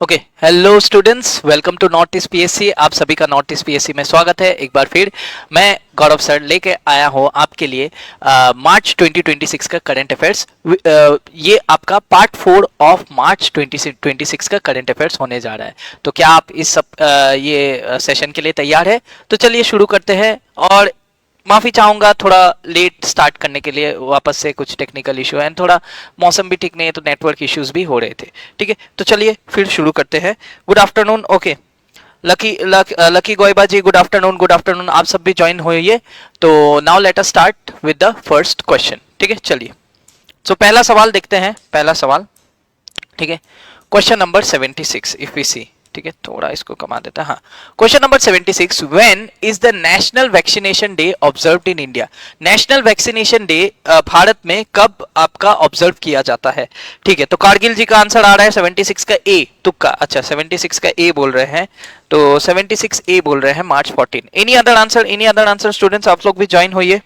Okay, hello students, welcome to north east PSC. आप सभी का नॉर्थ ईस्ट पीएससी में स्वागत है। एक बार फिर मैं गौरव सर लेके आया हूँ आपके लिए मार्च 2026 का करंट अफेयर्स। ये आपका पार्ट 4 ऑफ मार्च 2026 का करंट अफेयर्स होने जा रहा है। तो क्या आप इस सब ये सेशन के लिए तैयार है? तो चलिए शुरू करते हैं। और माफी चाहूंगा थोड़ा लेट स्टार्ट करने के लिए, वापस से कुछ टेक्निकल इशू है, थोड़ा मौसम भी ठीक नहीं है तो नेटवर्क इश्यूज भी हो रहे थे। ठीक है, तो चलिए फिर शुरू करते हैं। Good afternoon. ओके, लकी गोयबा जी, गुड आफ्टरनून। गुड आफ्टरनून, आप सब भी ज्वाइन होइए। तो now let us start with the first question. ठीक है, चलिए। सो पहला सवाल देखते हैं। पहला सवाल, ठीक है, क्वेश्चन नंबर 76 इफ वी सी। ठीक है, थोड़ा इसको कमा देता है। हाँ, question number 76, when is the national vaccination day observed in India? National vaccination day Bharat में कब आपका ऑब्जर्व किया जाता है? ठीक है, तो कारगिल जी का आंसर आ रहा है 76 का ए, तुक्का। अच्छा, 76 का ए बोल रहे हैं, तो 76 ए बोल रहे हैं, मार्च 14। Any other answer? Any other answer students? आप लोग भी ज्वाइन होइए।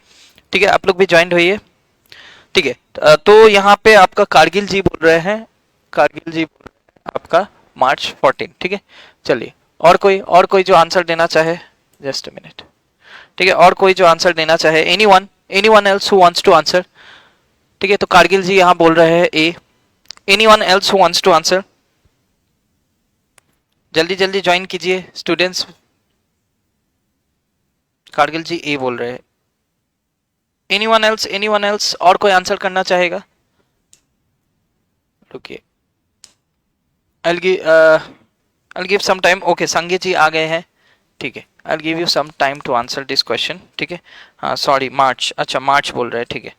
ठीक है, आप लोग भी ज्वाइन होइए। ठीक है, तो यहाँ पे आपका कारगिल जी बोल रहे हैं, कारगिल जी बोल रहे हैं आपका मार्च 14। ठीक है, चलिए। और कोई जो आंसर देना चाहे, जस्ट अ मिनट। ठीक है, और कोई जो आंसर देना चाहे, any one else who wants to answer? ठीक है, तो कारगिल जी यहाँ बोल रहे हैं A. Any one else who wants to answer? जल्दी जल्दी ज्वाइन कीजिए स्टूडेंट्स। कारगिल जी ए बोल रहे हैं। Any one else? Any one else? और कोई आंसर करना चाहेगा? रुकिए, I'll give some time. Okay, संगे जी आ गए हैं। ठीक है, I'll give you some time to answer this question. ठीक है, हाँ सॉरी, मार्च। अच्छा, मार्च बोल रहे हैं। ठीक है,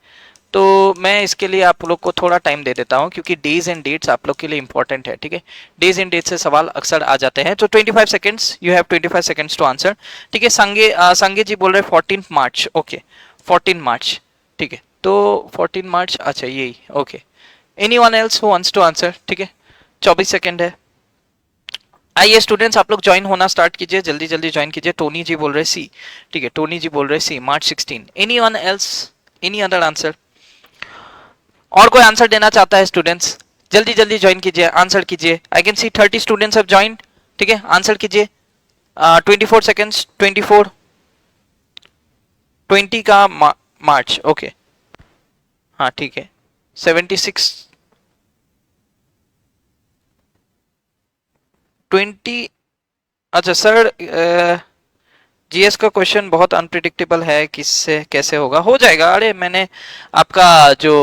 तो मैं इसके लिए आप लोग को थोड़ा टाइम दे देता हूँ, क्योंकि डेज एंड डेट्स आप लोग के लिए इंपॉर्टेंट है। ठीक है, डेज एंड डेट्स से सवाल अक्सर आ जाते हैं। तो 25 seconds, you have 25 seconds to answer. ठीक है, संगे जी बोल रहे हैं 14 मार्च। ओके, 14 मार्च। ठीक है, तो 14 मार्च, अच्छा यही। Okay, any one else who wants to answer? ठीक है, 24 सेकेंड है। आइए स्टूडेंट्स, आप लोग ज्वाइन होना स्टार्ट कीजिए, जल्दी जल्दी ज्वाइन कीजिए। टोनी जी बोल रहे सी। ठीक है, टोनी जी बोल रहे सी, मार्च 16। Any one else? Any other answer? और कोई आंसर देना चाहता है स्टूडेंट्स? जल्दी जल्दी ज्वाइन कीजिए, आंसर कीजिए। I can see 30 students have joined. ठीक है, आंसर कीजिए। 24 सेकेंड्स। 24, 20 का मार्च। ओके, हाँ ठीक है। 76, 20। अच्छा सर, जीएस का क्वेश्चन बहुत अनप्रिडिक्टेबल है, किससे कैसे होगा? हो जाएगा। अरे मैंने आपका जो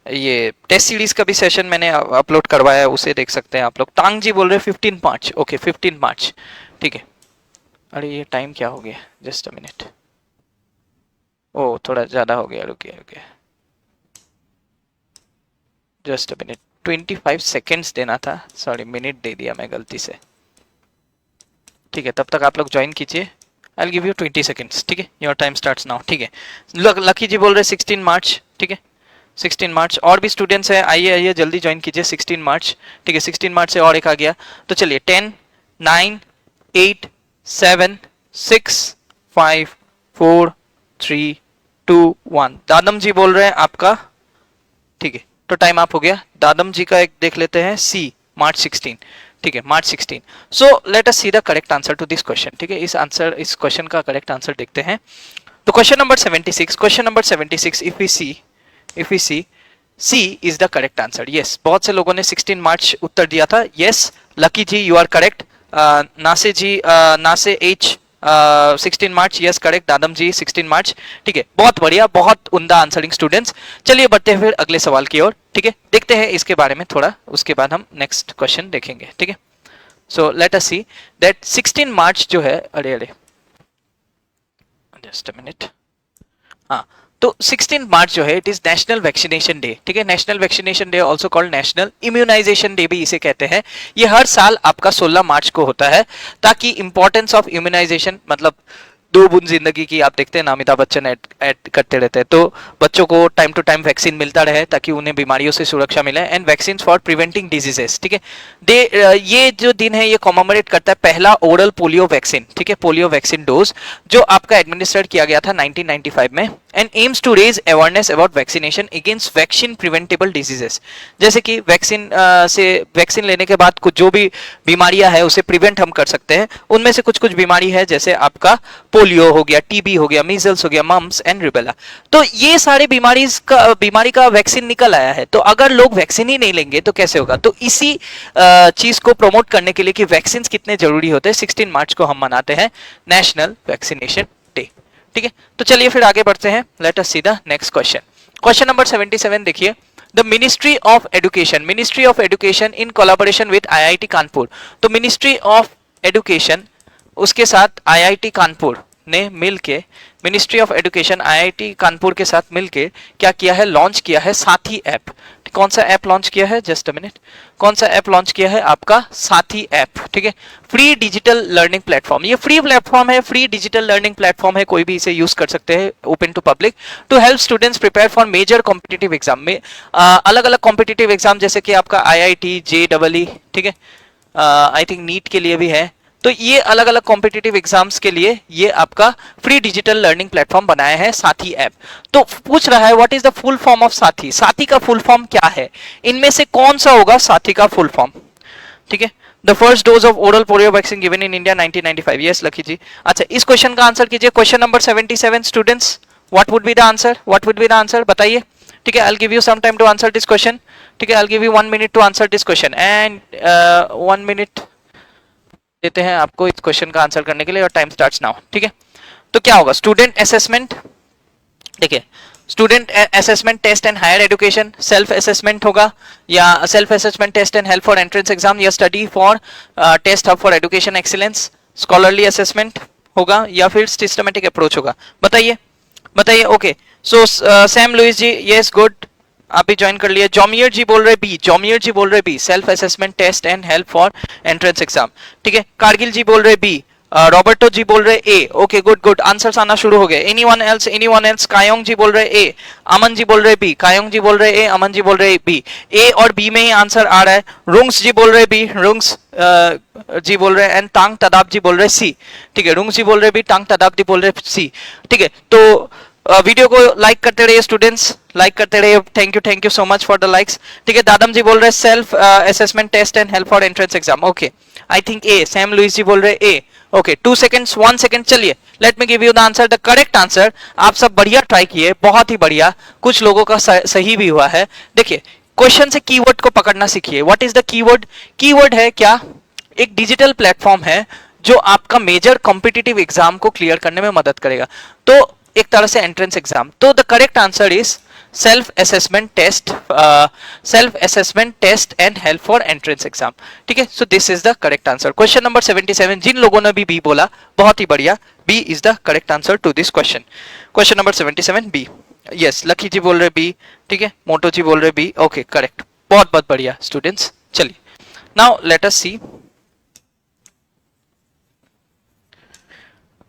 ये टेस्ट सीरीज का भी सेशन मैंने अपलोड करवाया है, उसे देख सकते हैं आप लोग। तांग जी बोल रहे हैं 15 मार्च। ओके, 15 मार्च। ठीक है, अरे ये टाइम क्या हो गया? Just a minute. ओ, थोड़ा ज्यादा हो गया, रुकिए रुकिए, जस्ट अ मिनट। 25 सेकेंड्स देना था, सॉरी मिनट दे दिया मैं गलती से। ठीक है, तब तक आप लोग ज्वाइन कीजिए। I'll give you 20 seconds. ठीक है, योर टाइम स्टार्ट्स नाउ। ठीक है, लकी जी बोल रहे 16 मार्च। ठीक है, 16 मार्च। और भी स्टूडेंट्स हैं, आइए आइए जल्दी ज्वाइन कीजिए। 16 मार्च। ठीक है, 16 मार्च से और एक आ गया। तो चलिए, 10, 9, 8, 7, 6, 5, 4, 3, 2, 1। दादम जी बोल रहे हैं आपका। ठीक है, तो टाइम आप हो गया। दादम जी का एक देख लेते हैं, सी, मार्च 16। ठीक है, March 16। So let us see the correct answer to this question. ठीक है, इस क्वेश्चन का करेक्ट आंसर देखते हैं। तो question number 76, question number 76, if we see, C is the correct answer. Yes, बहुत से लोगों ने 16 मार्च उत्तर दिया था। Yes, Lucky ji you are correct. नासे जी, नासे H, 16 March, yes correct. Dadam ji 16 March. ठीक है, बहुत बढ़िया, बहुत उम्दा आंसरिंग स्टूडेंट्स। चलिए बढ़ते हैं फिर अगले सवाल की ओर। ठीक है, देखते हैं इसके बारे में थोड़ा, उसके बाद हम नेक्स्ट क्वेश्चन देखेंगे। ठीक है, सो let us see that 16 March जो है, अरे अरे जस्ट अ मिनट। हाँ, तो 16 मार्च जो है, it is national vaccination day. ठीक है, national vaccination day also called national immunisation day भी इसे कहते हैं। ये हर साल आपका 16 मार्च को होता है, ताकि इंपॉर्टेंस ऑफ इम्यूनाइजेशन, मतलब दो बूंद जिंदगी की आप देखते हैं ना, अमिताभ बच्चन ऐड करते रहते हैं। तो बच्चों को टाइम टू टाइम वैक्सीन मिलता रहे ताकि उन्हें बीमारियों से सुरक्षा मिले, and vaccine for preventing diseases, ठीक है। ये जो दिन है ये कॉमेमोरेट करता है पहला ओरल पोलियो वैक्सीन, ठीक है, पोलियो वैक्सीन डोज जो आपका एडमिनिस्ट्रेट किया गया था 1995 में, and aims to raise awareness about vaccination against vaccine preventable diseases. जैसे कि वैक्सीन लेने के बाद कुछ जो भी बीमारियां है उसे प्रिवेंट हम कर सकते हैं। उनमें से कुछ कुछ बीमारी है जैसे आपका पोलियो हो गया, टीबी हो गया, मीजल्स हो गया, मम्स एंड रुबेला। तो ये सारे बीमारी का वैक्सीन निकल आया है। तो अगर लोग वैक्सीन ही नहीं लेंगे तो कैसे होगा? तो इसी चीज को प्रमोट करने के लिए कि वैक्सीन कितने जरूरी होते हैं, 16 मार्च को हम मनाते हैं नेशनल वैक्सीनेशन डे, ठीक है। तो चलिए फिर आगे बढ़ते हैं। Late us see the next question. Question number 77 देखिए। The ministry of education in collaboration with IIT Kanpur. तो मिनिस्ट्री ऑफ एजुकेशन उसके साथ आईआईटी कानपुर ने मिलके, ministry of education IIT Kanpur के साथ मिलके क्या किया है? लॉन्च किया है साथी ऐप। कौन सा ऐप लॉन्च किया है? Just a minute. कौन सा ऐप लॉन्च किया है? आपका साथी ऐप, ठीक है। फ्री डिजिटल लर्निंग प्लेटफॉर्म, ये फ्री प्लेटफॉर्म है, फ्री डिजिटल लर्निंग प्लेटफॉर्म है, कोई भी इसे यूज कर सकते हैं, open to public, to help students prepare for major competitive exam में। अलग अलग कॉम्पिटिटिव एग्जाम जैसे कि आपका आईआईटी, जेईई, ठीक है, आई थिंक नीट के लिए भी है। तो ये अलग अलग कॉम्पिटिटिव एग्जाम्स के लिए ये आपका फ्री डिजिटल लर्निंग प्लेटफॉर्म बनाया है साथी ऐप। तो पूछ रहा है what is the full form of साथी? साथी का फुल फॉर्म क्या है? इनमें से कौन सा होगा साथी का फुल फॉर्म? ठीक है, the first dose of oral polio vaccine given in India 1995। Yes Lucky ji. अच्छा, इस क्वेश्चन का आंसर कीजिए। Question number 77 students, what would be the answer? What would be the answer? बताइए, ठीक है। I will give you some time to answer this question, ठीक है। I will give you 1 minute to answer this question, and 1 minute देते हैं आपको इस question का आंसर करने के लिए, और टाइम स्टार्ट्स नाउ, ठीक है। तो क्या होगा? स्टूडेंट असेसमेंट, देखिए, student assessment test and higher education, self assessment होगा, या self assessment test and help for entrance exam, या study for test hub for education excellence, scholarly assessment होगा, या फिर सिस्टमेटिक अप्रोच होगा? बताइए, बताइए। Okay, so Sam Lewis ji, yes good, आप भी ज्वाइन कर लिए। जॉमियर जी बोल रहे बी, जॉमियर जी बोल रहे B, self assessment test and help for entrance exam, ठीक है। कारगिल जी बोल रहे बी, रॉबर्टो जी बोल रहे A. Okay, good good, answers आना शुरू हो गए। Anyone else? कायोंग जी बोल रहे ए, अमन जी बोल रहे बी, कायोंग जी बोल रहे ए, अमन जी बोल रहे बी। ए और बी में ही आंसर आ रहा है। रुंग्स जी बोल रहे बी, रुंग्स जी बोल रहे, एंड तांग तदाब जी बोल रहे सी, ठीक है। रुंग्स जी बोल रहे बी, तांग तदाब जी बोल रहे सी, ठीक है। तो वीडियो को लाइक करते रहिए स्टूडेंट्स, लाइक करते रहिए। Thank you so much for the likes, ठीक है। दादम जी बोल रहे self assessment test and help for entrance exam. Okay, I think A. Sam Lewis ji बोल रहे ए। ओके, 2 सेकंड्स, 1 सेकंड, चलिए, let me give you the answer, the correct answer. आप सब बढ़िया ट्राई किए, बहुत ही बढ़िया, कुछ लोगों का सही भी हुआ है। देखिए, क्वेश्चन से कीवर्ड को पकड़ना सीखिए। What is the keyword? Keyword है क्या? एक डिजिटल प्लेटफॉर्म है जो आपका मेजर कॉम्पिटिटिव एग्जाम को क्लियर करने में मदद करेगा, तो एक तरह से एंट्रेंस एग्जाम। तो the correct answer is self assessment test and help for entrance exam, ठीक है। So this is the correct answer. Question number 77, जिन लोगों ने भी बी बोला, बहुत ही बढ़िया, B is the correct answer to this question. Question number 77 B. Yes, Lucky ji बोल रहे बी, ठीक है। मोटो जी बोल रहे बी। ओके, करेक्ट, बहुत बहुत बढ़िया स्टूडेंट्स। चलिए, now let us see.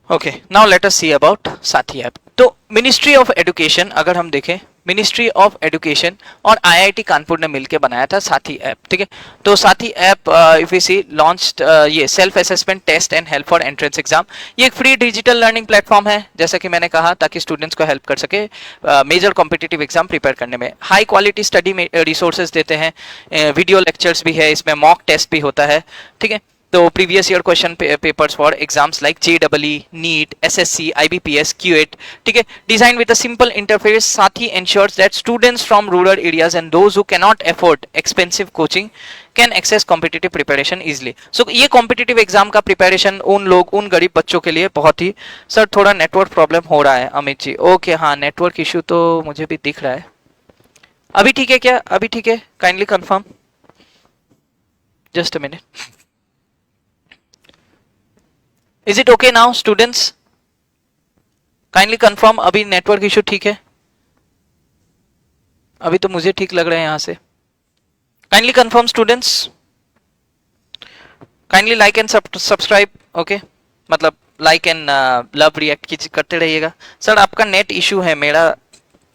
Okay, now let us see about Sathee app. तो मिनिस्ट्री ऑफ एजुकेशन, अगर हम देखें, मिनिस्ट्री ऑफ एजुकेशन और आईआईटी कानपुर ने मिलकर बनाया था साथी ऐप, ठीक है। तो Saathi app if you see launched ये self assessment test and help for entrance exam. ये एक फ्री डिजिटल लर्निंग प्लेटफॉर्म है, जैसा कि मैंने कहा, ताकि स्टूडेंट्स को हेल्प कर सके मेजर कॉम्पिटिटिव एग्जाम प्रिपेयर करने में। हाई क्वालिटी स्टडी रिसोर्सेज देते हैं, वीडियो लेक्चर्स भी है, इसमें मॉक टेस्ट भी होता है, ठीक है। तो previous year question papers for exams like JEE, NEET, SSC, IBPS, CUET, ठीक है, design with a simple interface. Saathi ensures that students from rural areas and those who cannot afford expensive coaching can access competitive preparation easily. So ये competitive exam का preparation उन गरीब बच्चों के लिए बहुत ही, सर थोड़ा नेटवर्क प्रॉब्लम हो रहा है अमित जी। ओके, हाँ, नेटवर्क इश्यू तो मुझे भी दिख रहा है। अभी ठीक है क्या? अभी ठीक है? Kindly confirm, just a minute. Is it okay now, students? Kindly confirm, अभी नेटवर्क इशू ठीक है? अभी तो मुझे ठीक लग रहा है यहां से। Kindly confirm, students. Kindly like and subscribe. Okay, मतलब लाइक एंड लव रिएक्ट करते रहिएगा। सर आपका नेट इशू है, मेरा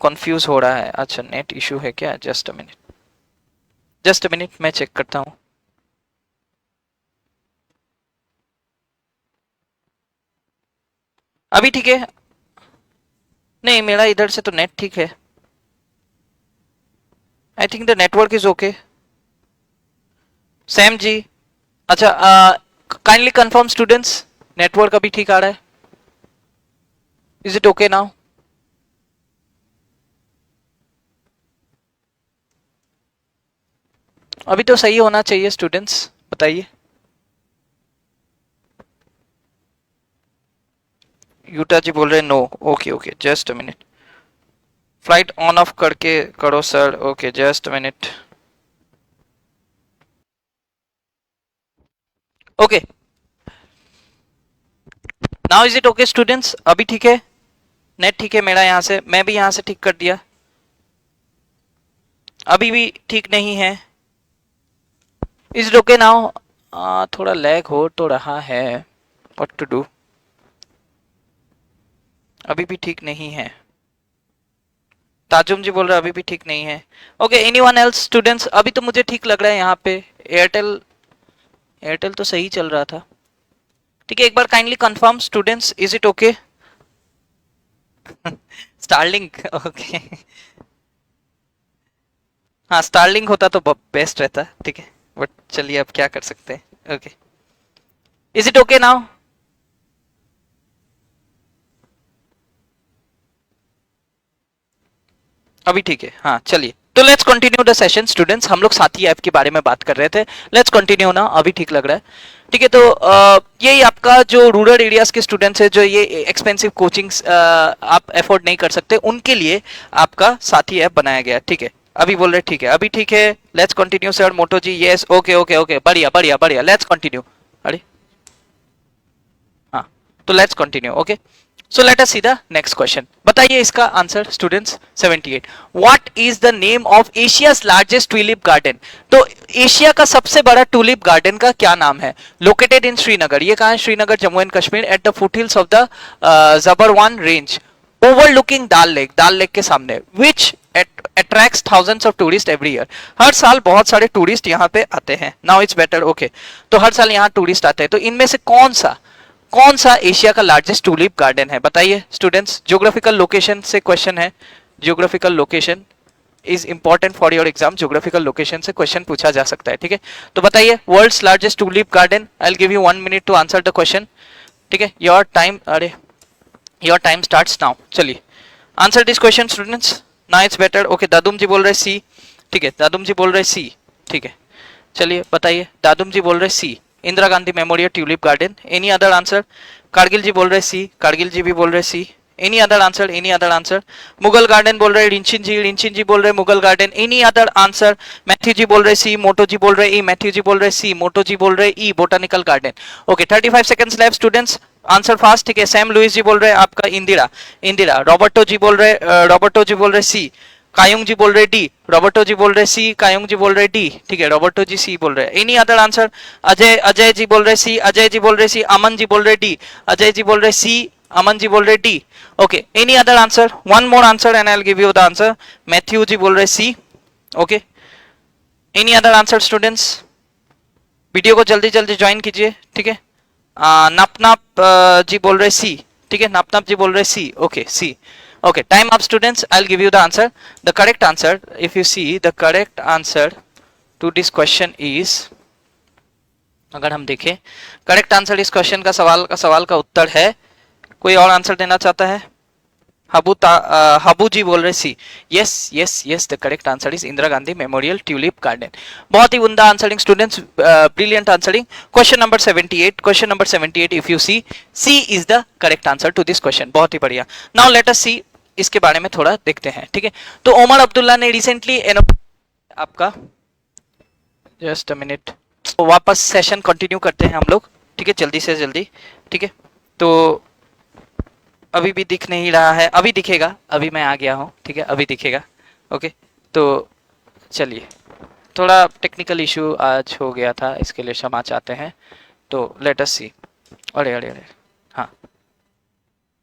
कंफ्यूज हो रहा है। अच्छा नेट इशू है क्या? जस्ट अ मिनट मैं चेक करता हूँ। अभी ठीक है? नहीं मेरा इधर से तो नेट ठीक है। I think the network is okay. Sam ji, अच्छा काइंडली कंफर्म स्टूडेंट्स, नेटवर्क अभी ठीक आ रहा है? Is it okay now? अभी तो सही होना चाहिए स्टूडेंट्स, बताइए। यूटा जी बोल रहे हैं no. Okay okay just a minute, flight on off करके करो sir. Okay just a minute. Okay now is it okay students? अभी ठीक है? नेट ठीक है मेरा, यहाँ से मैं भी यहाँ से ठीक कर दिया। अभी भी ठीक नहीं है? Is it okay now? थोड़ा लैग हो तो रहा है, व्हाट टू डू। अभी भी ठीक नहीं है। ताजुम जी बोल रहे हैं अभी भी ठीक नहीं है। Okay anyone else students? अभी तो मुझे ठीक लग रहा है यहाँ पे। एयरटेल एयरटेल तो सही चल रहा था। ठीक है एक बार kindly confirm students, is it okay? Starlink okay. हाँ स्टारलिंक होता तो बेस्ट रहता। ठीक है बट चलिए अब क्या कर सकते हैं। Okay is it okay now? अभी ठीक है? हाँ चलिए तो let's continue the session students. हम लोग साथी ऐप के बारे में बात कर रहे थे। लेट्स कंटिन्यू ना, अभी ठीक लग रहा है। ठीक है तो यही आपका जो रूरल एरियाज के स्टूडेंट्स है, जो ये एक्सपेंसिव कोचिंग्स आप अफोर्ड नहीं कर सकते, उनके लिए आपका साथी ऐप बनाया गया। ठीक है अभी बोल रहे ठीक है, अभी ठीक है। Let's continue sir. Moto G yes okay okay okay बढ़िया बढ़िया बढ़िया, लेट्स कंटिन्यू। अरे हाँ तो let's continue. Okay so let us see the next question. बताइए इसका answer students. 78 what is the name of Asia's largest tulip garden? तो Asia का सबसे बड़ा ट्यूलिप गार्डन का क्या नाम है? Located in Srinagar. ये कहाँ है? Srinagar Jammu and Kashmir, at the foothills of the Zabarwan range, overlooking Dal lake. Dal lake के सामने। विच attracts thousands of tourists every year। हर साल बहुत सारे टूरिस्ट यहाँ पे आते हैं। नाउ इट्स बेटर ओके, तो हर साल यहाँ टूरिस्ट आते हैं, तो इनमें से कौन सा एशिया का लार्जेस्ट टूलिप गार्डन है? बताइए स्टूडेंट्स। ज्योग्राफिकल लोकेशन से क्वेश्चन है। Geographical location is important for your exam. Geographical location से क्वेश्चन पूछा जा सकता है। ठीक है तो बताइए world's largest tulip garden. I will give you 1 minute to answer the question. ठीक है योर टाइम, अरे योर टाइम स्टार्ट्स नाउ। चलिए आंसर दिस क्वेश्चन स्टूडेंट्स। ना इट्स बेटर ओके। दादुम जी बोल रहे सी। ठीक है दादुम जी बोल रहे सी। ठीक है चलिए बताइए। दादुम जी बोल रहे C, Indira Gandhi memorial tulip garden. Any other answer? Kargil ji बोल रहे सी, कारगिल जी भी बोल रहे C. Any other answer? Any other answer? Mughal garden बोल रहे रिंचिन जी बोल रहे Mughal garden. Any other answer? Matthew ji बोल रहे सी, मोटो जी बोल रहे ई, मैथ्यू जी बोल रहे सी, मोटो जी बोल रहे E, botanical garden. Okay 35 seconds left students, answer fast. ठीक है सैम लुइस जी बोल रहे आपका इंदिरा। इंदिरा। रॉबर्टो जी बोल रहे सी, कायुंग जी बोल रहे डी, रॉबर्टो जी बोल रहे सी, कायुंग जी बोल रहे डी। ठीक है रॉबर्टो जी सी बोल रहे। Any other answer? Ajay ji बोल रहे सी, अजय जी बोल रहे सी, अमन जी बोल रहे डी, अजय जी बोल रहे सी, अमन जी बोल रहे D. Okay any other answer? One more answer and I will give you the answer. Matthew ji बोल रहे C. Okay any other answer students? Video को जल्दी जल्दी ज्वाइन कीजिए। ठीक है नाप जी बोल रहे सी। ठीक है नाप जी बोल रहे C. Okay C. Okay time up students, I'll give you the answer. The correct answer, if you see, the correct answer to this question is, अगर हम देखें करेक्ट आंसर इस क्वेश्चन का सवाल का उत्तर है। कोई और आंसर देना चाहता है? हाबू जी बोल रहे C. Yes yes yes the correct answer is Indira Gandhi memorial tulip garden. बहुत ही उम्दा answering students, brilliant answering. Question number 78, question number 78 if you see is the correct answer to this question. बहुत ही बढ़िया। नाउ लेट अस सी, इसके बारे में थोड़ा देखते हैं। ठीक है तो ओमर अब्दुल्ला ने रिसेंटली आपका, जस्ट अ मिनट, वापस सेशन कंटिन्यू करते हैं हम लोग। ठीक है जल्दी से जल्दी। ठीक है तो अभी भी दिख नहीं रहा है, अभी दिखेगा, अभी मैं आ गया हूँ। ठीक है अभी दिखेगा। ओके तो चलिए, थोड़ा टेक्निकल इशू आज हो गया था, इसके लिए क्षमा चाहते हैं। तो लेट अस सी। अरे अरे अरे हाँ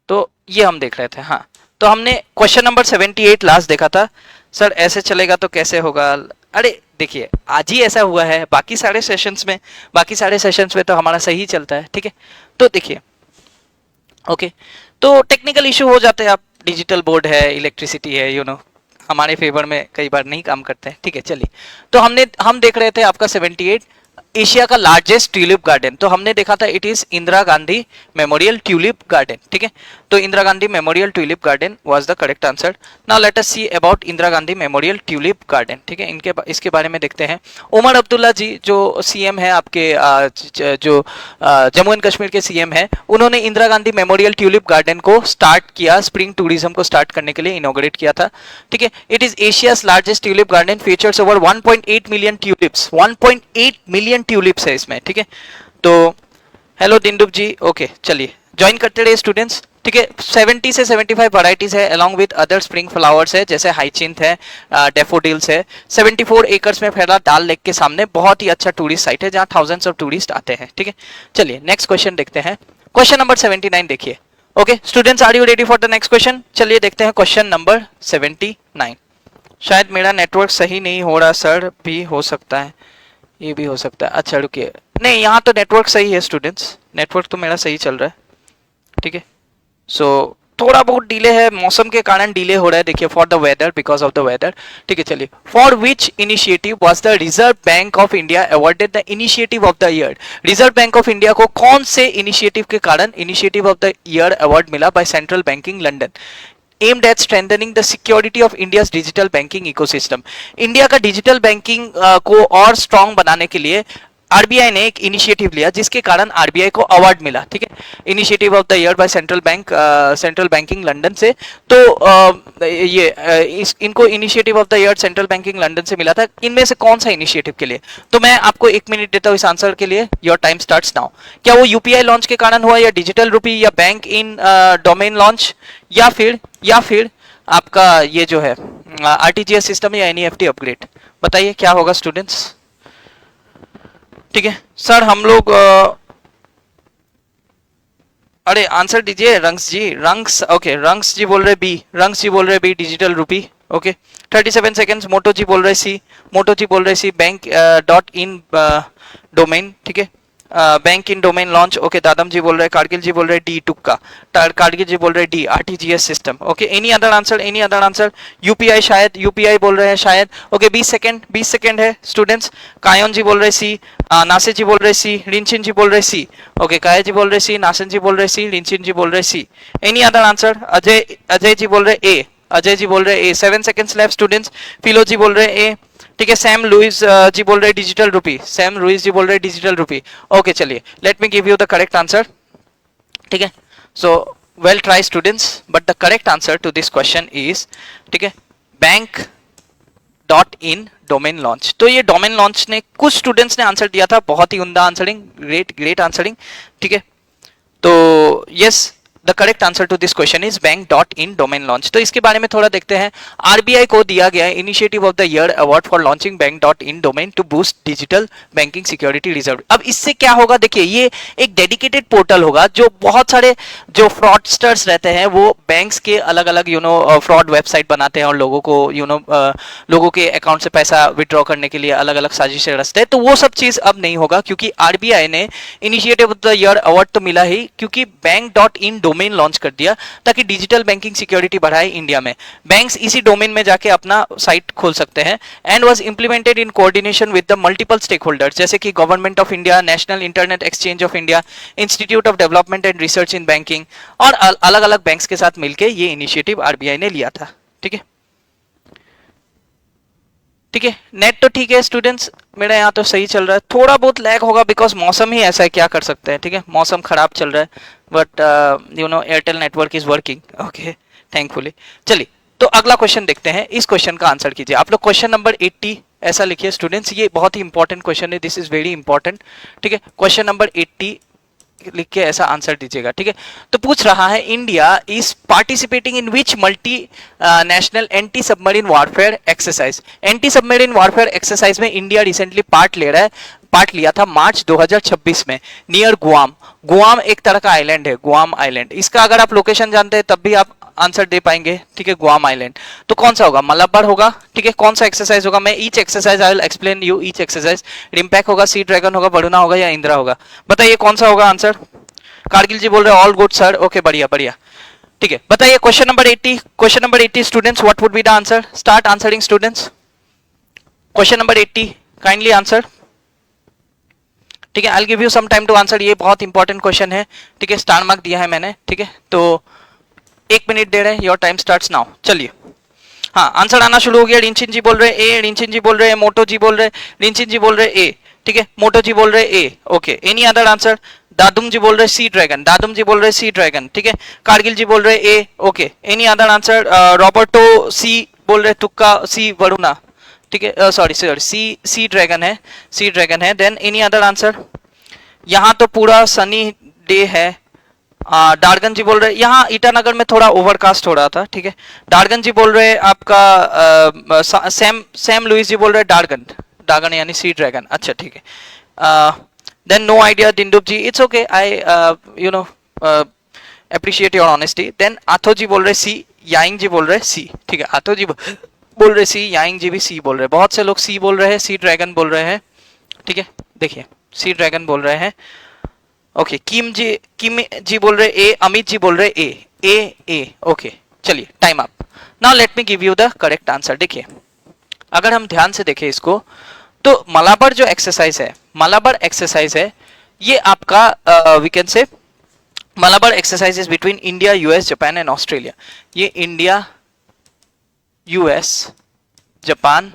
तो ये हम देख रहे थे। हाँ, तो हमने क्वेश्चन नंबर 78 लास्ट देखा था। सर ऐसे चलेगा तो कैसे होगा? अरे देखिए, आज ही ऐसा हुआ है, बाकी सारे सेशंस में तो हमारा सही चलता है। ठीक है, तो देखिए, ओके, तो टेक्निकल इशू हो जाते हैं। आप डिजिटल बोर्ड है, इलेक्ट्रिसिटी है, हमारे फेवर में कई बार नहीं काम करते हैं। ठीक है, चलिए, तो हम देख रहे थे आपका 78 एशिया का लार्जेस्ट ट्यूलिप गार्डन। तो हमने देखा था it is Indira Gandhi memorial tulip garden. ठीक है, तो Indira Gandhi memorial tulip garden was the correct answer. Now let us see about Indira Gandhi memorial tulip garden. ठीक है, इसके बारे में देखते हैं। उमर अब्दुल्ला जी जो सीएम है आपके, जो जम्मू एंड कश्मीर के सीएम है, उन्होंने Indira Gandhi memorial tulip garden को स्टार्ट किया, स्प्रिंग टूरिज्म को स्टार्ट करने के लिए इनॉग्रेट किया था। ठीक है, it is Asia's largest tulip garden, features over 1.8 million tulips. 1.8 million tulips है इसमें। ठीक है, तो हेलो दिनदुप जी, ओके, चलिए ज्वाइन करते रहे स्टूडेंट्स। ठीक है, 70 से 75 वैरायटीज है along with other spring flowers है, जैसे हाइचिंथ है, डेफोडिल्स है। 74 एकर्स में फैला डाल लेक के सामने बहुत ही अच्छा टूरिस्ट साइट है, जहां थाउजेंड्स ऑफ टूरिस्ट आते हैं। ठीक है, चलिए नेक्स्ट क्वेश्चन देखते हैं। क्वेश्चन नंबर 79 देखिए। Okay students, are you ready for the next question? चलिए देखते हैं क्वेश्चन नंबर 79। शायद मेरा नेटवर्क सही नहीं हो रहा सर, भी हो सकता है, ये भी हो सकता है। अच्छा रुकिए, नहीं यहाँ तो नेटवर्क सही है स्टूडेंट्स, नेटवर्क तो मेरा सही चल रहा है। ठीक है, सो थोड़ा बहुत डिले है, मौसम के कारण डिले हो रहा है। देखिए, for the weather, because of the weather. ठीक है, चलिए, for which initiative was the Reserve Bank of India awarded the initiative of the year? Reserve Bank of India को कौन से इनिशिएटिव के कारण initiative of the year award मिला by Central Banking London? aimed at strengthening the security of India's digital banking ecosystem। India का digital banking को और strong बनाने के लिए आरबीआई ने एक इनिशिएटिव लिया, जिसके कारण आरबीआई को अवार्ड मिला। ठीक है, initiative of the year by Central Banking London से। तो इनको initiative of the year central Banking London से मिला था। इनमें से कौन सा इनिशिएटिव के लिए? तो मैं आपको 1 मिनट देता हूँ इस आंसर के लिए। Your time starts now. क्या वो यूपीआई लॉन्च के कारण हुआ, या डिजिटल रूपी, या बैंक इन डोमेन लॉन्च, या फिर आपका ये जो है आरटीजीएस सिस्टम, या एनईएफटी अपग्रेड? बताइए क्या होगा स्टूडेंट्स? ठीक है सर, हम लोग अरे आंसर दीजिए रंग्स जी। ओके, रंग्स जी बोल रहे B digital rupee. Okay, 37 seconds. Moto ji बोल रहे C bank dot in domain. ठीक है, bank in domain launch. Okay, Dadam ji बोल रहे, कारगिल जी बोल रहे डी टुक्का, कारगिल जी बोल रहे D RTGS system. Okay, any other answer? UPI, शायद यूपीआई बोल रहे हैं शायद। ओके, 20 सेकेंड है स्टूडेंट्स। कायन जी बोल रहे सी, नासिर जी बोल रहे सी, रिंचिन जी बोल रहे सी। ओके, काया जी बोल रहे सी, नासिर जी बोल रहे सी, रिंचिन जी बोल रहे C. Any other answer? Ajay ji बोल रहे ए। 7 seconds left students. फिलो जी बोल रहे ए। ठीक है, सैम लुइस जी बोल रहे डिजिटल रूपी। ओके, चलिए, let me give you the correct answer. ठीक है, so well try students, but the correct answer to this question is, ठीक है, bank dot in domain launch. तो ये डोमेन लॉन्च ने कुछ स्टूडेंट्स ने आंसर दिया था, बहुत ही उम्दा आंसरिंग, ग्रेट आंसरिंग। ठीक है, तो yes, the correct answer to this question is bank dot in domain launch. तो इसके बारे में थोड़ा देखते हैं। आरबीआई को दिया गया initiative of the year award for launching bank dot in domain to boost digital banking security reserve. अब इससे क्या होगा? देखिए, ये एक डेडिकेटेड पोर्टल होगा, जो बहुत सारे जो फ्रॉडस्टर्स रहते हैं वो बैंक्स के अलग अलग फ्रॉड वेबसाइट बनाते हैं, और लोगों को लोगों के अकाउंट से पैसा विड्रॉ करने के लिए अलग अलग साजिशें रचते हैं। तो वो सब चीज अब नहीं होगा, क्योंकि आरबीआई ने initiative of the year award तो मिला ही, क्योंकि bank dot in domain launch कर दिया, ताकि डिजिटल बैंकिंग सिक्योरिटी बढ़ाए इंडिया में। बैंक्स इसी डोमेन में जाके अपना साइट खोल सकते हैं। And was implemented in coordination with the multiple stake holders, जैसे कि government of India, national internet exchange of India, institute of development and research in banking, और अलग अलग बैंक्स के साथ मिलकर ये इनिशिएटिव आरबीआई ने लिया था। ठीक है, ठीक है, नेट तो ठीक है स्टूडेंट्स, मेरा यहाँ तो सही चल रहा है। थोड़ा बहुत लैग होगा, बिकॉज मौसम ही ऐसा है, क्या कर सकते हैं। ठीक है, मौसम खराब चल रहा है, but Airtel network is working. Okay, thankfully. चलिए, तो अगला क्वेश्चन देखते हैं। इस क्वेश्चन का आंसर कीजिए आप लोग। क्वेश्चन नंबर 80 ऐसा लिखिए स्टूडेंट्स, ये बहुत ही इंपॉर्टेंट क्वेश्चन है, दिस इज वेरी इंपॉर्टेंट। ठीक है, क्वेश्चन नंबर 80 लिख के ऐसा आंसर दीजिएगा। ठीक है, तो पूछ रहा है, India is participating in which multi national anti submarine warfare exercise. Anti submarine warfare exercise में इंडिया रिसेंटली पार्ट ले रहा है। पार्ट लिया था मार्च 2026 में नियर गुआम। गुआम एक तरह का आइलैंड है, गुआम आइलैंड। इसका अगर आप लोकेशन जानते हैं तब भी आप आंसर दे पाएंगे, ठीक है, गुआम आइलैंड। तो कौन सा होगा? मलबार होगा, ठीक है। कौन सा एक्सरसाइज होगा? मैं each exercise I will explain you each exercise. RIMPAC होगा, सी ड्रैगन होगा, वरुणा होगा या इंदिरा होगा? बताइए कौन सा होगा आंसर। कारगिल जी बोल रहे हैं ऑल गुड सर, ओके, बढ़िया बढ़िया, ठीक है। बताइए question number 80, question number 80 students, what would be the answer? Start answering students. Question number 80 kindly answer, ठीक है। I give you some time to answer, ये बहुत इंपॉर्टेंट क्वेश्चन है, ठीक है। स्टार मार्क दिया है मैंने, ठीक है। तो 1 मिनट दे रहे हैं, योर टाइम स्टार्ट्स नाउ। चलिए, हाँ, आंसर आना शुरू हो गया। रिंचिन जी बोल रहे हैं ए, रिंचिन जी बोल रहे हैं, मोटो जी बोल रहे हैं, रिंचिन जी बोल रहे हैं ए, ठीक है। मोटो जी बोल रहे हैं A, okay. Any other answer? Dadum ji बोल रहे हैं सी ड्रैगन, दादुम जी बोल रहे हैं सी ड्रैगन, ठीक है। कारगिल जी बोल रहे हैं A, okay. Any other answer? Roberto C बोल रहे हैं, तुक्का सी, वरुणा, ठीक है, सॉरी सॉरी, सी ड्रैगन है, सी ड्रैगन है। Then any other answer? यहाँ तो पूरा सनी डे है। डार्गन जी बोल रहे हैं, यहाँ ईटानगर में थोड़ा ओवरकास्ट हो रहा था, ठीक है। डार्गन जी बोल रहे हैं आपका सैम लुइस जी बोल रहे हैं डार्गन, डार्गन यानी सी ड्रैगन, अच्छा ठीक है। Then no idea Dindup ji, it's okay, I you know appreciate your honesty. Then आथो जी बोल रहे सी, याइंग जी बोल रहे सी, ठीक है। आथो जी बोल रहे सी, याइंग जी भी सी बोल रहे हैं, बहुत से लोग सी बोल रहे हैं, सी ड्रैगन बोल रहे हैं, ठीक है। देखिए सी ड्रैगन बोल रहे हैं, ओके। किम जी बोल रहे ए, अमित जी बोल रहे ए, ओके। चलिए time up. Now let me give you the correct answer. देखिए अगर हम ध्यान से देखें इसको, तो मलाबर जो एक्सरसाइज है, मलाबर एक्सरसाइज है, ये आपका we can say Malabar exercise is between India, US, Japan and Australia. ये India, US, Japan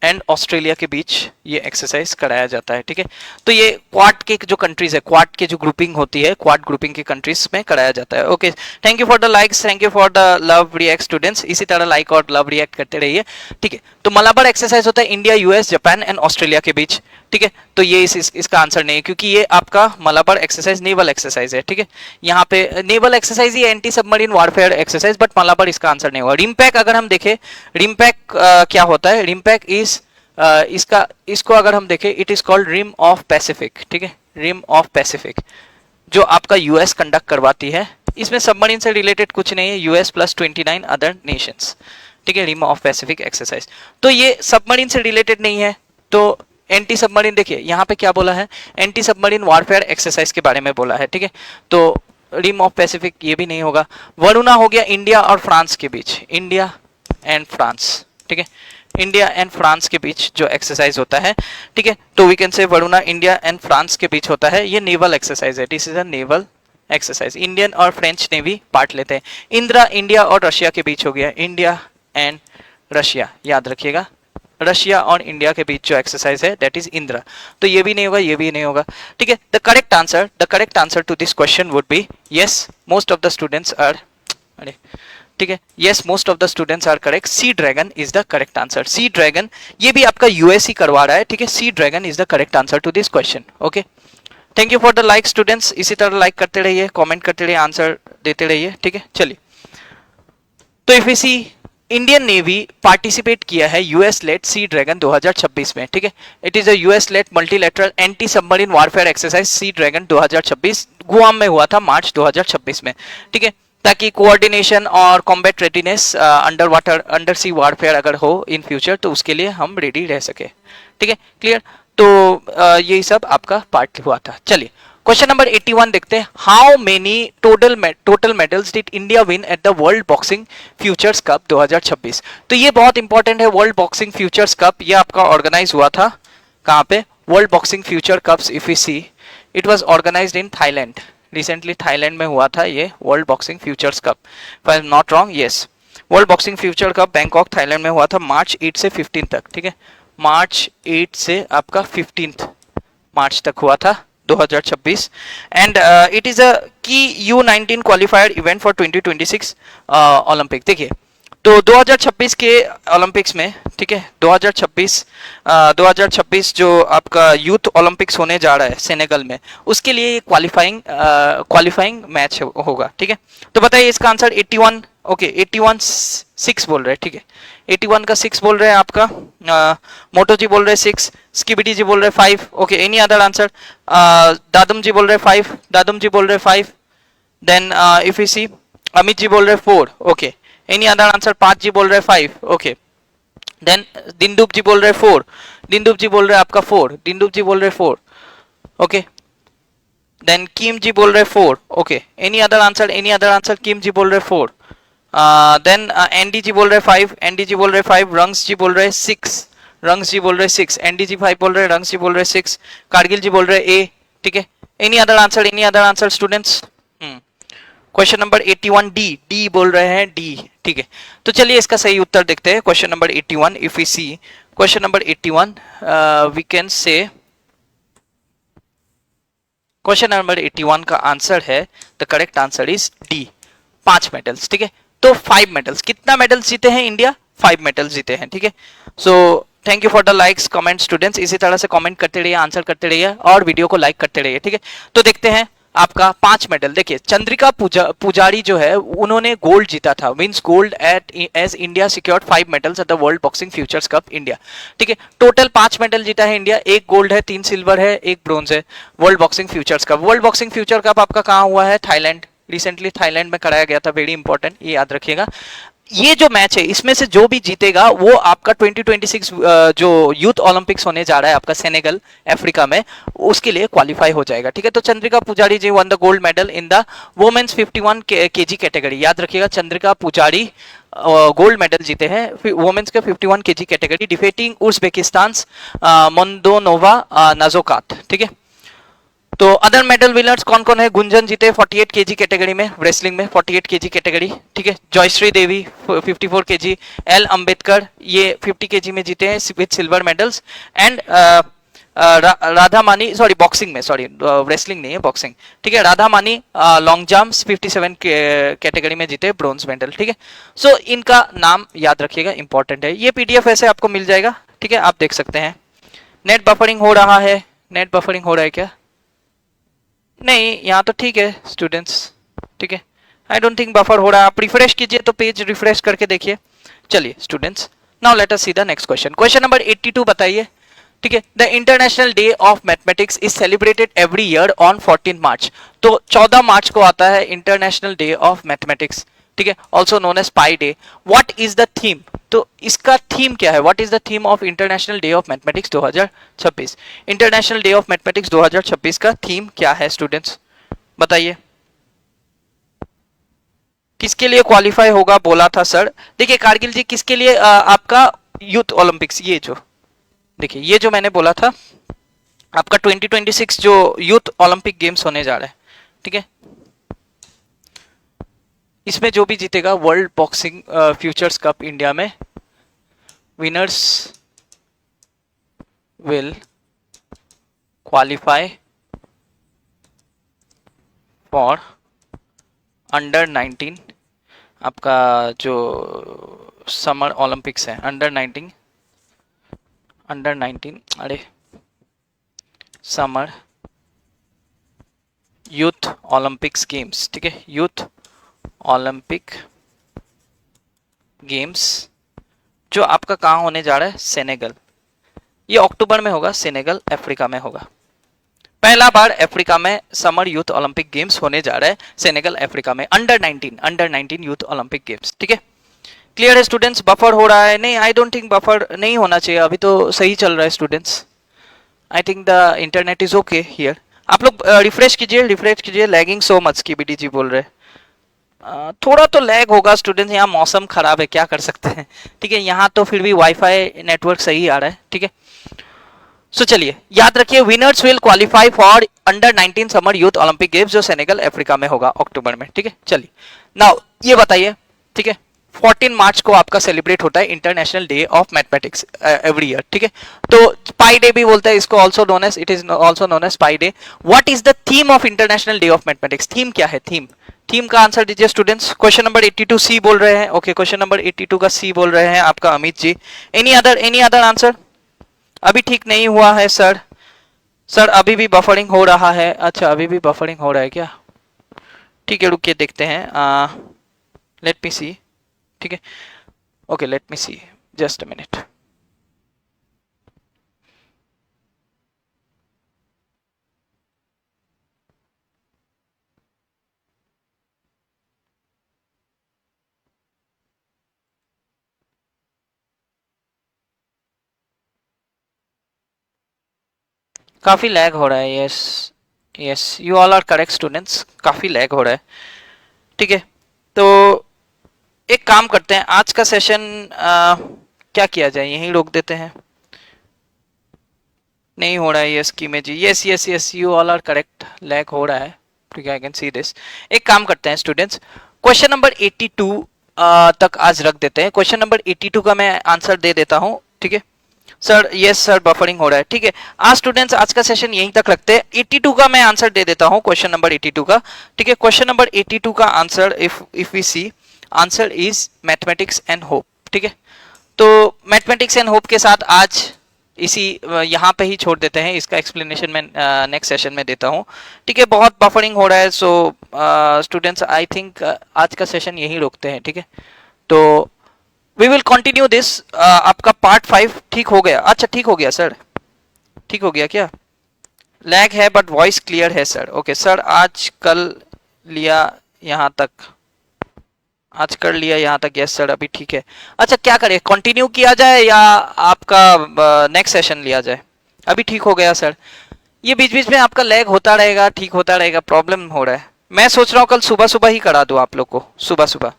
and Australia के बीच ये एक्सरसाइज कराया जाता है, ठीक है। तो ये क्वाड के जो कंट्रीज है, क्वाड के जो ग्रुपिंग होती है, क्वाड ग्रुपिंग के कंट्रीज में कराया जाता है, okay. Thank you for the likes, thank you for the love react students, इसी तरह लाइक और लव रिएक्ट करते रहिए, ठीक है। तो मलाबार एक्सरसाइज होता है India, US, Japan and Australia के बीच, ठीक है। तो ये इसका आंसर नहीं है, क्योंकि ये आपका मलाबार एक्सरसाइज नेवल एक्सरसाइज है, ठीक है। यहाँ पे naval exercise he anti submarine warfare exercise, but Malabar इसका आंसर नहीं हुआ। रिम्पैक अगर हम देखें, रिम्पैक क्या होता है? रिम्पैक इज इसको अगर हम देखें, it is called rim of Pacific, ठीक है। रिम ऑफ पैसिफिक जो आपका यूएस कंडक्ट करवाती है, इसमें सबमरीन से रिलेटेड कुछ नहीं है, यूएस प्लस 29 अदर नेशंस, ठीक है। रिम ऑफ पैसिफिक एक्सरसाइज, तो ये सबमरीन से रिलेटेड नहीं है। तो एंटी सबमरीन, देखिए यहाँ पे क्या बोला है, एंटी सबमरीन वारफेयर एक्सरसाइज के बारे में बोला है, ठीक है। तो रिम ऑफ पैसिफिक ये भी नहीं होगा। वरुणा हो गया इंडिया और फ्रांस के बीच, इंडिया एंड फ्रांस, ठीक है। इंडिया एंड फ्रांस के बीच जो एक्सरसाइज होता है, ठीक है। तो वी कैन से वरुणा इंडिया एंड फ्रांस के बीच होता है, ये नेवल एक्सरसाइज है, this is a naval exercise. Indian और फ्रेंच नेवी पार्ट लेते हैं। इंदिरा इंडिया और रशिया के बीच हो गया, इंडिया एंड रशिया, याद रखिएगा, रशिया और इंडिया के बीच जो एक्सरसाइज है दैट इज इंदिरा। तो ये भी नहीं होगा, ये भी नहीं होगा, ठीक है। The correct answer to this question would be yes, most of the students are, अरे ठीक है, yes, most of the students are correct. Sea dragon is the correct answer. Sea dragon ये भी आपका यूएस ही करवा रहा है, ठीक है। Sea dragon is the correct answer to this question, okay. Thank you for the like students, इसी तरह लाइक करते रहिए, कमेंट करते रहिए, आंसर देते रहिए, ठीक है। चलिए, तो if we see, Indian navy participate किया है यूएस लेट सी ड्रैगन 2026 में, ठीक है। It is a US led multilateral anti submarine warfare exercise Sea Dragon 2026 Guam में हुआ था मार्च 2026 में, ठीक है। ताकि कोऑर्डिनेशन और combat readiness under water, under sea warfare अगर हो इन फ्यूचर, तो उसके लिए हम रेडी रह सके, ठीक है, क्लियर। तो यही सब आपका पार्ट हुआ था। चलिए क्वेश्चन नंबर 81 देखते हैं। How many total medals did India win at the world boxing futures cup 2026? तो ये बहुत इंपॉर्टेंट है, वर्ल्ड बॉक्सिंग फ्यूचर्स कप, ये आपका ऑर्गेनाइज हुआ था कहाँ पे? World boxing future cups, if you see, it was organised in Thailand, recently Thailand में हुआ था ये world boxing futures cup, if I am not wrong, yes. World boxing future cup Bangkok Thailand में हुआ था मार्च 8 से 15 तक, ठीक है। मार्च 8 से आपका 15 मार्च तक हुआ था 2026, एंड इट इज अ की U19 qualifier event for 2026 Olympic. देखिए, तो 2026 के ओलंपिक्स में, ठीक है, 2026 जो आपका यूथ ओलंपिक्स होने जा रहा है सेनेगल में, उसके लिए क्वालिफाइंग मैच होगा, ठीक है। तो बताइए इसका आंसर 81, ओके, 81 6 बोल रहे हैं, ठीक है, 81 का 6 बोल रहे हैं आपका, मोटो जी बोल रहे हैं 6, स्कीबिडी जी बोल रहे हैं 5, okay any other answer, दादम ji बोल रहे हैं 5, दादम जी बोल रहे हैं 5, देन इफ यू सी अमित जी बोल रहे हैं 4, ओके एनी अदर आंसर, 5 जी बोल रहे हैं 5, ओके देन दिनदुप जी बोल रहे हैं 4, दिनदुप जी बोल रहे हैं आपका 4, दिनदुप जी बोल रहे हैं 4, ओके देन किम जी बोल रहे 4, ओके एनी अदर आंसर, किम जी बोल रहे 4, देन एनडी जी बोल रहे 5, एनडी जी बोल रहे 5, रंग्स जी बोल रहे 6, रंग्स जी बोल रहे 6, एनडी जी 5 बोल रहे, रंग्स जी बोल रहे 6, कारगिल जी बोल रहे ए, ठीक है any other answer students. Question number 81 D, D बोल रहे हैं डी, ठीक है तो चलिए इसका सही उत्तर देखते हैं। Question number 81, if we see question number 81, we can say question number 81 का आंसर है, the correct answer is D, 5 medals, ठीक है तो 5 मेडल्स, कितना मेडल्स जीते हैं इंडिया, 5 मेडल्स जीते हैं, ठीक है so thank you for the likes comment students, इसी तरह से कमेंट करते रहिए, आंसर करते रहिए और वीडियो को लाइक करते रहिए, ठीक है तो देखते हैं आपका 5 मेडल। देखिए चंद्रिका पुजारी जो है उन्होंने गोल्ड जीता था, means gold at as India secured 5 medals at the world boxing futures cup India, ठीक है टोटल 5 मेडल जीता है इंडिया, 1 गोल्ड है, 3 सिल्वर है, 1 ब्रोंज है world boxing futures cup. World boxing future cup आपका कहाँ हुआ है, थाईलैंड, रिसेंटली थाईलैंड में कराया गया था, वेरी इंपॉर्टेंट, ये याद रखिएगा। ये जो मैच है इसमें से जो भी जीतेगा वो आपका 2026 जो यूथ ओलंपिक्स होने जा रहा है आपका सेनेगल अफ्रीका में, उसके लिए क्वालिफाई हो जाएगा, ठीक है तो Chandrika Pujari ji won the gold medal in the women's 51 kg category, याद रखिएगा चंद्रिका पुजारी गोल्ड मेडल जीते हैं वुमेन्स के 51 केजी कैटेगरी, डिफेटिंग उज्बेकिस्तान मोंदोनोवा नाजोकात, ठीक है तो अदर मेडल विनर्स कौन कौन है, गुंजन जीते 48 केजी कैटेगरी में, रेसलिंग में 48 केजी कैटेगरी, ठीक है जयश्री देवी 54 केजी, एल अंबेडकर ये 50 केजी में जीते हैं with silver medals, and Radha मानी, सॉरी बॉक्सिंग में, सॉरी रेसलिंग नहीं है बॉक्सिंग, ठीक है राधा मानी लॉन्ग जंप 57 कैटेगरी में जीते ब्रोंज मेडल, ठीक है सो इनका नाम याद रखिएगा, इंपॉर्टेंट है। ये पीडीएफ ऐसे आपको मिल जाएगा, ठीक है आप देख सकते हैं। नेट बफरिंग हो रहा है, नेट बफरिंग हो रहा है क्या, नहीं यहाँ तो ठीक है स्टूडेंट्स, ठीक है आई डोंट थिंक बफर हो रहा है, आप रिफ्रेश कीजिए तो पेज रिफ्रेश करके देखिए। चलिए students now let us see the next question, question number 82 बताइए, ठीक है the international day of mathematics is celebrated every year on 14 मार्च, तो 14 मार्च को आता है इंटरनेशनल डे ऑफ मैथमेटिक्स, ठीक है also known as pi day. What is the theme, तो इसका थीम क्या है, what is the theme of international day of mathematics 2026, international day of mathematics 2026 का थीम क्या है स्टूडेंट्स बताइए, किसके लिए क्वालिफाई होगा बोला था सर। देखिए कारगिल जी किसके लिए आपका यूथ ओलंपिक्स, ये जो देखिए ये जो मैंने बोला था आपका 2026 जो यूथ ओलंपिक गेम्स होने जा रहा है, ठीक है इसमें जो भी जीतेगा world boxing futures cup India में, winners will qualify for under 19, आपका जो समर ओलंपिक्स है अंडर 19 अरे समर यूथ ओलंपिक्स गेम्स, ठीक है यूथ ओलंपिक गेम्स जो आपका कहाँ होने जा रहा है, सेनेगल, ये अक्टूबर में होगा, सेनेगल अफ्रीका में होगा, पहला बार अफ्रीका में समर यूथ ओलंपिक गेम्स होने जा रहा है, सेनेगल अफ्रीका में अंडर 19 यूथ ओलंपिक गेम्स, ठीक है क्लियर है स्टूडेंट्स। बफर हो रहा है, नहीं आई डोंट थिंक बफर नहीं होना चाहिए, अभी तो सही चल रहा है students, I think the internet is okay here. आप लोग रिफ्रेश कीजिए, लैगिंग सो मच की बीडी जी बोल रहे हैं, थोड़ा तो लैग होगा स्टूडेंट्स, यहाँ मौसम खराब है क्या कर सकते हैं, ठीक है यहाँ तो फिर भी वाईफाई नेटवर्क सही आ रहा है, ठीक है सो चलिए याद रखिए winners will qualify for under 19 summer youth Olympic games जो सेनेगल अफ्रीका में होगा अक्टूबर में, ठीक है चलिए नाउ ये बताइए, ठीक है 14 मार्च को आपका सेलिब्रेट होता है international day of mathematics every year, ठीक है तो पाई डे भी बोलते हैं इसको, also known as it is also known as pi day. What is the theme of international day of mathematics, theme क्या है, थीम का आंसर दीजिए स्टूडेंट्स। क्वेश्चन नंबर 82 सी बोल रहे हैं, ओके क्वेश्चन नंबर 82 का सी बोल रहे हैं आपका Amit ji, any other answer, अभी ठीक नहीं हुआ है सर, अभी भी बफरिंग हो रहा है, अच्छा अभी भी बफरिंग हो रहा है क्या, ठीक है रुक के देखते हैं, लेट मी सी, ठीक है okay let me see, just a minute. काफी लैग हो रहा है। Yes yes, you all are correct students, काफी लैग हो रहा है। ठीक है, तो एक काम करते हैं, आज का सेशन क्या किया जाए, यहीं रोक देते हैं। नहीं हो रहा है यस की में ji, yes yes yes, you all are correct, lag हो रहा है। ठीक है, आई कैन सी दिस। एक काम करते हैं स्टूडेंट्स, क्वेश्चन नंबर 82 तक आज रख देते हैं। क्वेश्चन नंबर 82 का मैं आंसर दे देता हूँ। ठीक है सर, यस सर, बफरिंग हो रहा है। ठीक है, आज स्टूडेंट्स आज का सेशन यहीं तक रखते हैं। 82 का मैं आंसर दे देता हूँ, क्वेश्चन नंबर 82 का। ठीक है, क्वेश्चन नंबर 82 का answer, if we see, answer is mathematics and hope. ठीक है, तो मैथमेटिक्स एंड होप के साथ आज इसी यहाँ पे ही छोड़ देते हैं। इसका एक्सप्लेनेशन मैं नेक्स्ट सेशन में देता हूँ। ठीक है, बहुत बफरिंग हो रहा है, सो स्टूडेंट्स आई थिंक आज का सेशन यहीं रोकते हैं। ठीक है, तो वी विल कंटिन्यू दिस। आपका पार्ट 5 ठीक हो गया? अच्छा ठीक हो गया सर, ठीक हो गया क्या? लैग है बट वॉइस क्लियर है सर। ओके सर, आज कल लिया यहाँ तक, आज कर लिया यहाँ तक। यस सर, अभी ठीक है। अच्छा क्या करें, कंटिन्यू किया जाए या आपका नेक्स्ट सेशन लिया जाए? अभी ठीक हो गया सर। ये बीच बीच में आपका लैग होता रहेगा, ठीक होता रहेगा, प्रॉब्लम हो रहा है। मैं सोच रहा हूँ कल सुबह सुबह ही करा दूँ आप लोग को, सुबह सुबह।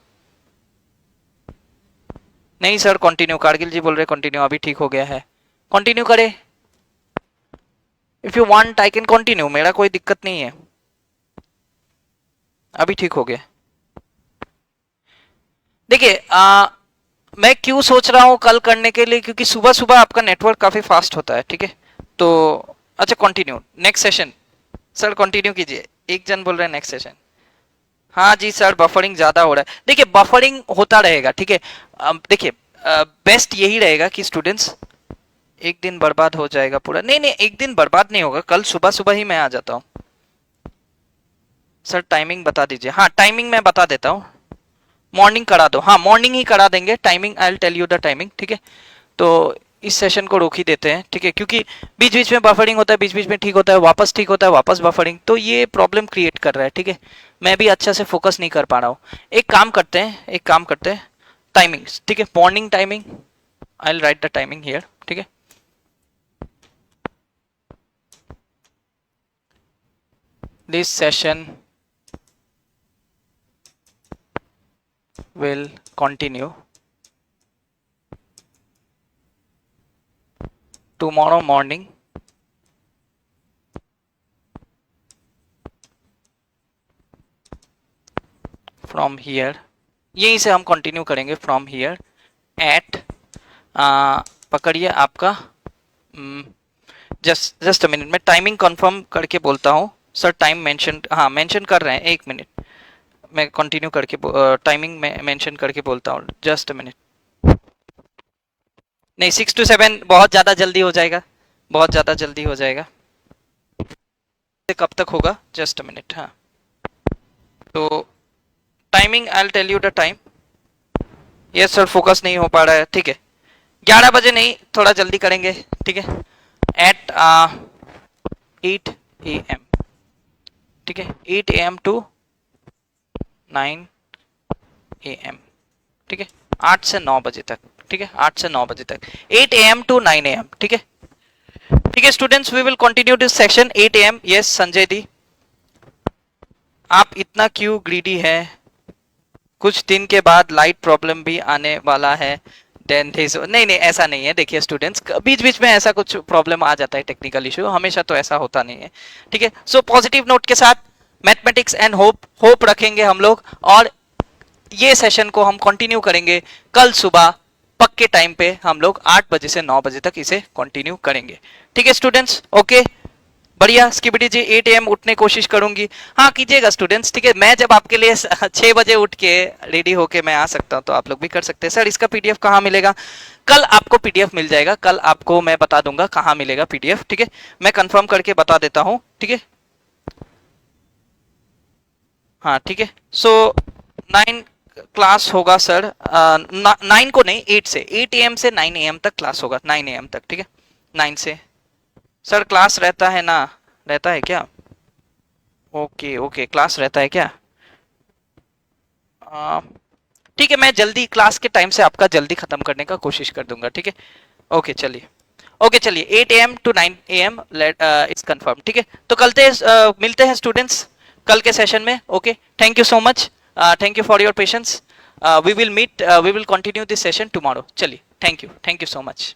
नहीं सर कंटिन्यू, कारगिल जी बोल रहे कंटिन्यू, अभी ठीक हो गया है, कंटिन्यू करें। If you want I can continue, मेरा कोई दिक्कत नहीं है, अभी ठीक हो गया। देखिए मैं क्यों सोच रहा हूँ कल करने के लिए, क्योंकि सुबह सुबह आपका नेटवर्क काफी फास्ट होता है। ठीक है, तो अच्छा continue next session. Sir continue कीजिए, एक जन बोल रहे हैं नेक्स्ट सेशन। हाँ जी सर, बफरिंग ज्यादा हो रहा है। देखिए बफरिंग होता रहेगा। ठीक है, देखिए बेस्ट यही रहेगा कि स्टूडेंट्स, एक दिन बर्बाद हो जाएगा पूरा। नहीं नहीं, एक दिन बर्बाद नहीं होगा, कल सुबह सुबह ही मैं आ जाता हूँ। सर टाइमिंग बता दीजिए। हाँ टाइमिंग मैं बता देता हूँ, मॉर्निंग करा दो। हाँ मॉर्निंग ही करा देंगे, timing I will tell you the timing. ठीक है, तो इस सेशन को रोक ही देते हैं। ठीक है, क्योंकि बीच बीच में बफरिंग होता है, बीच बीच में ठीक होता है, वापस ठीक होता है, वापस बफरिंग, तो ये प्रॉब्लम क्रिएट कर रहा है। ठीक है, मैं भी अच्छा से फोकस नहीं कर पा रहा हूँ। एक काम करते हैं, एक काम करते हैं, टाइमिंग। ठीक है, morning timing, I will write the timing here. ठीक है, this session will continue tomorrow morning from here। यहीं से हम कंटिन्यू करेंगे फ्रॉम हियर एट, पकड़िए आपका, जस्ट जस्ट अ मिनट, मैं टाइमिंग कंफर्म करके बोलता हूँ। सर टाइम मेंशन, हाँ मेंशन कर रहे हैं, एक मिनट मैं कंटिन्यू करके टाइमिंग में मेंशन करके बोलता हूँ, जस्ट अ मिनट। नहीं 6 to 7 बहुत ज़्यादा जल्दी हो जाएगा, बहुत ज़्यादा जल्दी हो जाएगा। कब तक होगा, जस्ट अ मिनट। हाँ तो timing I will tell you the time. Yes sir, focus नहीं हो पा रहा है। ठीक है, 11 बजे नहीं, थोड़ा जल्दी करेंगे। ठीक है, एट 8 AM। ठीक है, 8 AM to 9 AM। ठीक है, 8 से 9 बजे तक। ठीक है, 8 से 9 बजे तक, 8 AM to 9 AM। ठीक है, ठीक है students, we will continue this section 8 AM। Yes Sanjay di, आप इतना क्यों ग्रीडी है? कुछ दिन के बाद लाइट प्रॉब्लम भी आने वाला है, देन नहीं नहीं ऐसा नहीं है। देखिए स्टूडेंट्स, बीच बीच में ऐसा कुछ प्रॉब्लम आ जाता है, टेक्निकल इशू, हमेशा तो ऐसा होता नहीं है। ठीक है, सो पॉजिटिव नोट के साथ मैथमेटिक्स एंड होप रखेंगे हम लोग, और ये सेशन को हम कंटिन्यू करेंगे कल सुबह पक्के टाइम पे। हम लोग 8 बजे से 9 बजे तक इसे कंटिन्यू करेंगे। ठीक है स्टूडेंट्स, ओके बढ़िया। स्किबिटी जी 8 AM उठने कोशिश करूंगी। हाँ कीजिएगा स्टूडेंट्स। ठीक है, मैं जब आपके लिए 6 बजे उठ के रेडी होके मैं आ सकता हूँ, तो आप लोग भी कर सकते हैं। सर इसका पीडीएफ कहाँ मिलेगा? कल आपको पीडीएफ मिल जाएगा, कल आपको मैं बता दूंगा कहाँ मिलेगा पीडीएफ। ठीक है, मैं कंफर्म करके बता देता हूँ। ठीक है, हाँ ठीक है, सो 9 क्लास होगा सर 9 को नहीं, 8 से, 8 AM से 9 AM तक क्लास होगा, 9 AM तक, ठीक है, 9 से। सर क्लास रहता है ना, रहता है क्या? ओके ओके, क्लास रहता है क्या? ठीक है, मैं जल्दी क्लास के टाइम से आपका जल्दी खत्म करने का कोशिश कर दूंगा, ठीक है। ओके चलिए, ओके चलिए, 8 AM to 9 AM it's confirm, ठीक है। तो मिलते हैं स्टूडेंट्स कल के सेशन में। Okay, thank you so much, thank you for your patience. We will continue this session tomorrow. चलिए, थैंक यू सो मच।